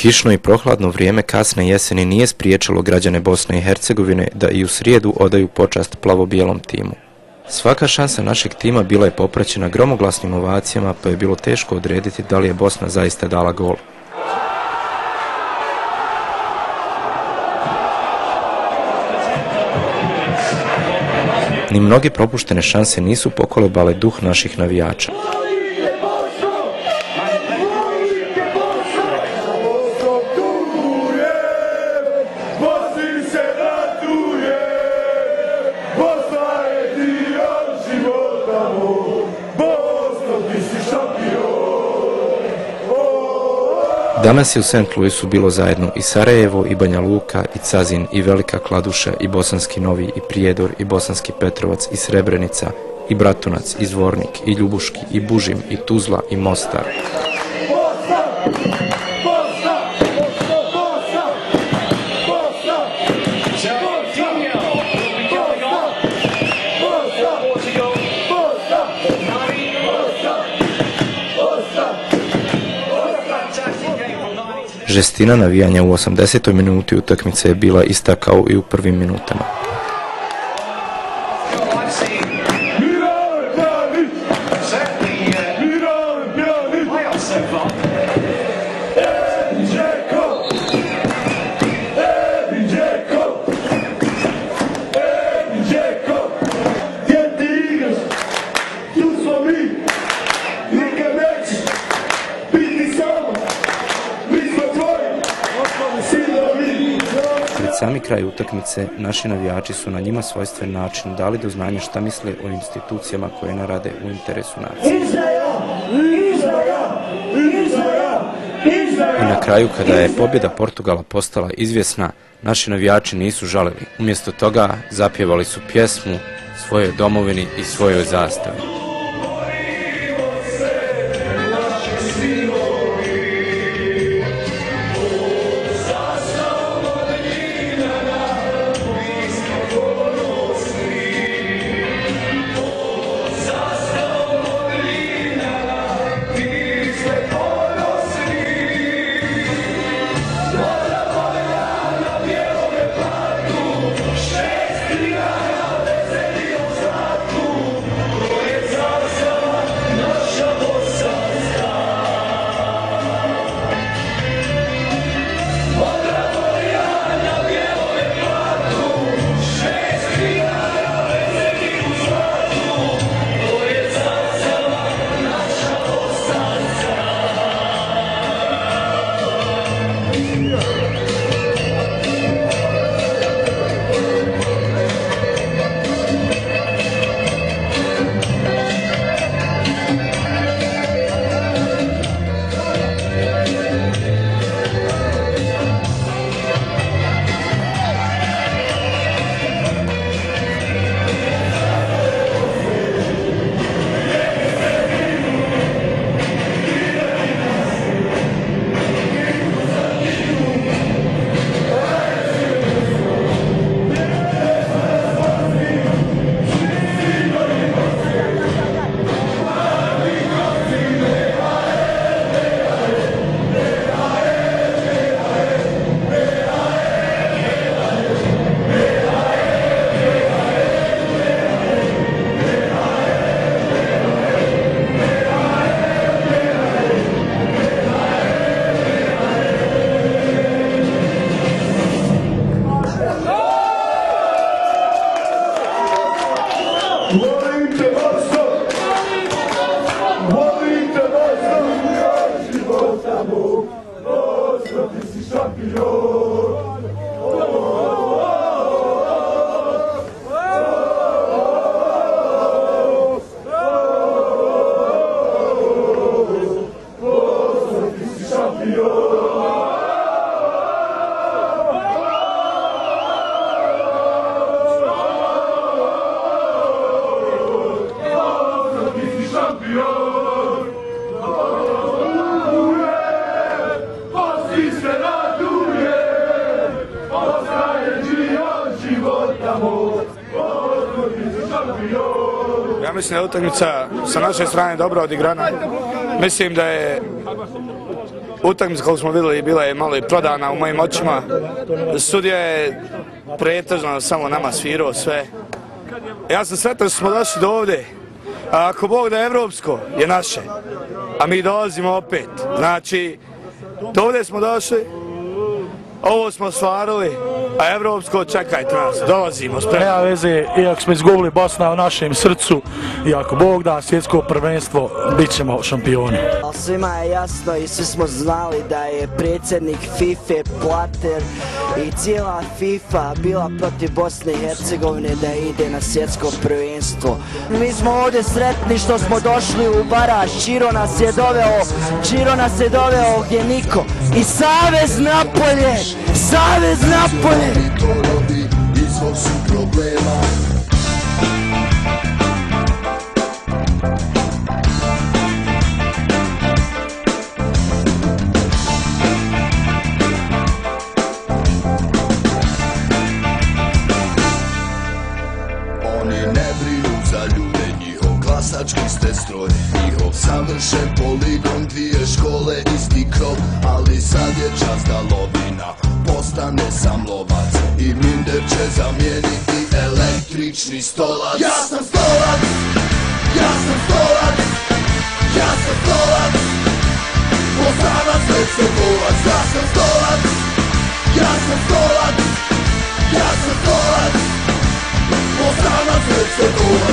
Kišno i prohladno vrijeme kasne jeseni nije spriječilo građane Bosne i Hercegovine da i u srijedu odaju počast plavo-bijelom timu. Svaka šansa našeg tima bila je popraćena gromoglasnim ovacijama, pa je bilo teško odrediti da li je Bosna zaista dala gol. Ni mnoge propuštene šanse nisu pokolebale duh naših navijača. Danas je u St. Louisu bilo zajedno i Sarajevo, i Banja Luka, i Cazin, i Velika Kladuša, i Bosanski Novi, i Prijedor, i Bosanski Petrovac, i Srebrenica, i Bratunac, i Zvornik, i Ljubuški, i Bužim, i Tuzla, i Mostar. Žestina navijanja u 80. minuti utakmice je bila ista kao i u prvim minutama. Sami kraj utakmice, naši navijači su na njima svojstven način dali do znanja šta misle o institucijama koje ne rade u interesu nacije. I na kraju, kada je pobjeda Portugala postala izvjesna, naši navijači nisu žalili. Umjesto toga zapjevali su pjesmu svojoj domovini i svojoj zastavi. Ja mislim da je utakmica sa naše strane dobro odigrana. Mislim da je Utakmica kako smo vidjeli bila je malo i prodana u mojim očima. Sudija je pretežno samo nama svirao sve. Ja sam sretan što smo došli do ovdje. A ako Bog da je evropsko, je naše. A mi dolazimo opet. Znači, do ovdje smo došli, ovo smo ostvarili, a evropsko čekajte nas, dolazimo spremno. Nema veze, iako smo izgubili Bosna u našem srcu, i ako Bog da svjetsko prvenstvo, bit ćemo šampioni. Svima je jasno i svi smo znali da je predsjednik FIFA Blatter i cijela FIFA bila protiv Bosne i Hercegovine da ide na svjetsko prvenstvo. Mi smo ovdje sretni što smo došli u baraž, Čiro nas je doveo gdje niko. I Savez Napolje! Savez Napolje! Izvor su problema. Oni ne brinu za ljude, njihov glasački ste stroj, njihov savršen poligon, dvije škole, isti krov, ali sad je čas da lovina postane sam lovac i Minder će zamijeniti električni stolac. Ja sam stolac, ja sam stolac, ja sam stolac, Bosanac Hercegovac. Ja sam stolac, ja sam stolac, ja sam stolac, Bosanac Hercegovac.